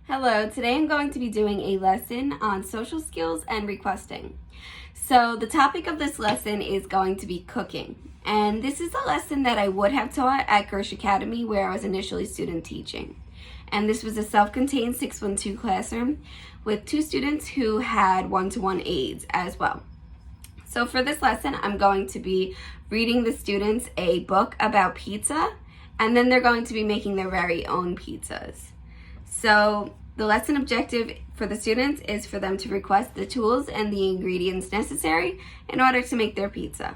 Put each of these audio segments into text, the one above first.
Hello, today I'm going to be doing a lesson on social skills and requesting. So the topic of this lesson is going to be cooking. And this is a lesson that I would have taught at Gersh Academy where I was initially student teaching. And this was a self-contained 612 classroom with 2 students who had one-to-one aides as well. So for this lesson, I'm going to be reading the students a book about pizza, and then they're going to be making their very own pizzas. So the lesson objective for the students is for them to request the tools and the ingredients necessary in order to make their pizza.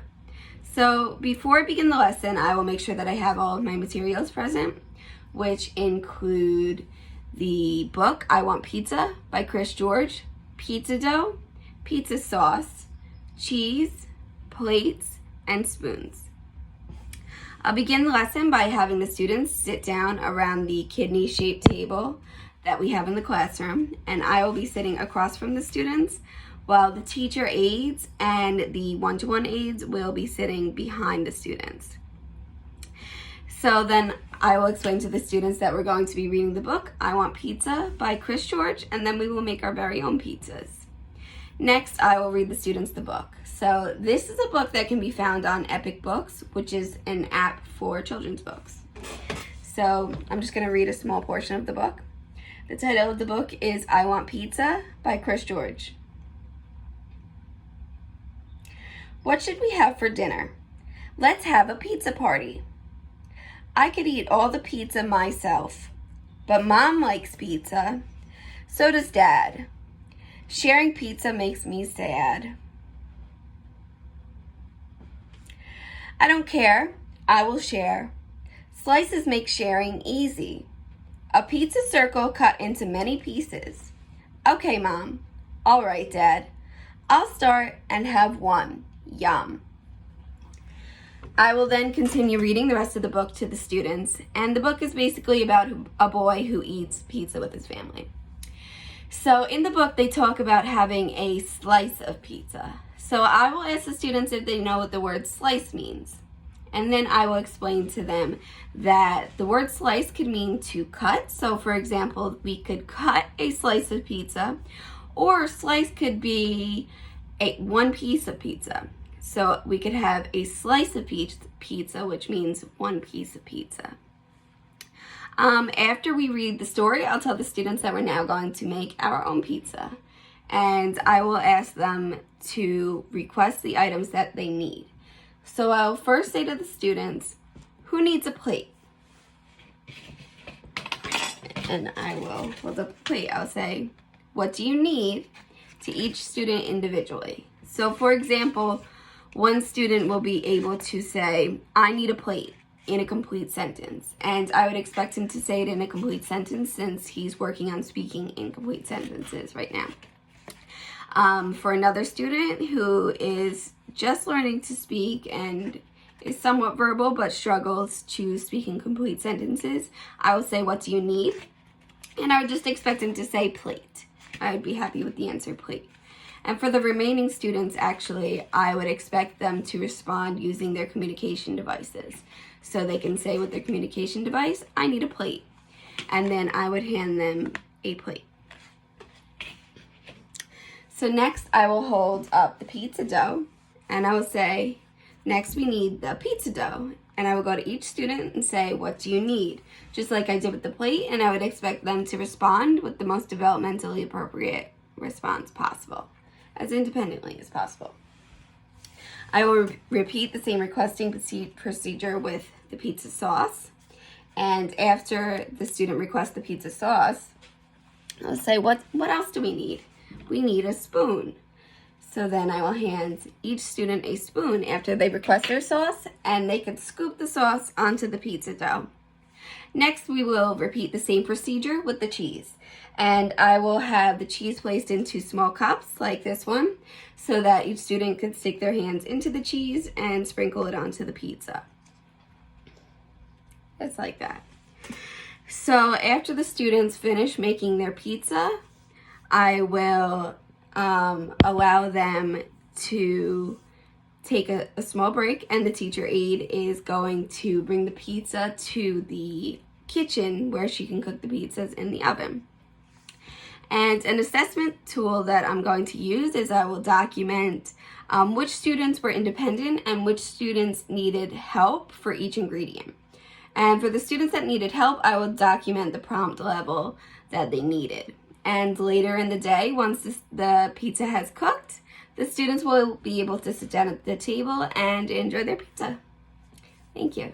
So before I begin the lesson, I will make sure that I have all of my materials present, which include the book, I Want Pizza by Chris George, pizza dough, pizza sauce, cheese, plates, and spoons. I'll begin the lesson by having the students sit down around the kidney-shaped table that we have in the classroom, and I will be sitting across from the students while the teacher aides and the one-to-one aides will be sitting behind the students. So then I will explain to the students that we're going to be reading the book, I Want Pizza by Chris George, and then we will make our very own pizzas. Next, I will read the students the book. So this is a book that can be found on Epic Books, which is an app for children's books. So I'm just going to read a small portion of the book. The title of the book is I Want Pizza by Chris George. What should we have for dinner? Let's have a pizza party. I could eat all the pizza myself, but Mom likes pizza. So does Dad. Sharing pizza makes me sad. I don't care. I will share. Slices make sharing easy. A pizza circle cut into many pieces. Okay, Mom. All right, Dad. I'll start and have one. Yum. I will then continue reading the rest of the book to the students, and the book is basically about a boy who eats pizza with his family. So in the book, they talk about having a slice of pizza. So I will ask the students if they know what the word slice means. And then I will explain to them that the word slice could mean to cut. So for example, we could cut a slice of pizza, or slice could be one piece of pizza. So we could have a slice of pizza, which means one piece of pizza. After we read the story, I'll tell the students that we're now going to make our own pizza. And I will ask them to request the items that they need. So I'll first say to the students, who needs a plate? And I will, with a plate, I'll say, what do you need, to each student individually. So for example, one student will be able to say, I need a plate, in a complete sentence. And I would expect him to say it in a complete sentence since he's working on speaking in complete sentences right now. For another student who is just learning to speak and is somewhat verbal but struggles to speak in complete sentences, I will say, what do you need? And I would just expect him to say plate. I would be happy with the answer plate. And for the remaining students, actually, I would expect them to respond using their communication devices. So they can say with their communication device, I need a plate. And then I would hand them a plate. So next, I will hold up the pizza dough, and I will say, next we need the pizza dough. And I will go to each student and say, what do you need? Just like I did with the plate, and I would expect them to respond with the most developmentally appropriate response possible, as independently as possible. I will repeat the same requesting procedure with the pizza sauce. And after the student requests the pizza sauce, I'll say, what else do we need? We need a spoon. So then I will hand each student a spoon after they request their sauce, and they can scoop the sauce onto the pizza dough. Next, we will repeat the same procedure with the cheese. And I will have the cheese placed into small cups like this one so that each student could stick their hands into the cheese and sprinkle it onto the pizza. Just like that. So after the students finish making their pizza, I will allow them to take a small break, and the teacher aide is going to bring the pizza to the kitchen where she can cook the pizzas in the oven. And an assessment tool that I'm going to use is I will document which students were independent and which students needed help for each ingredient. And for the students that needed help, I will document the prompt level that they needed. And later in the day, once the pizza has cooked, the students will be able to sit down at the table and enjoy their pizza. Thank you.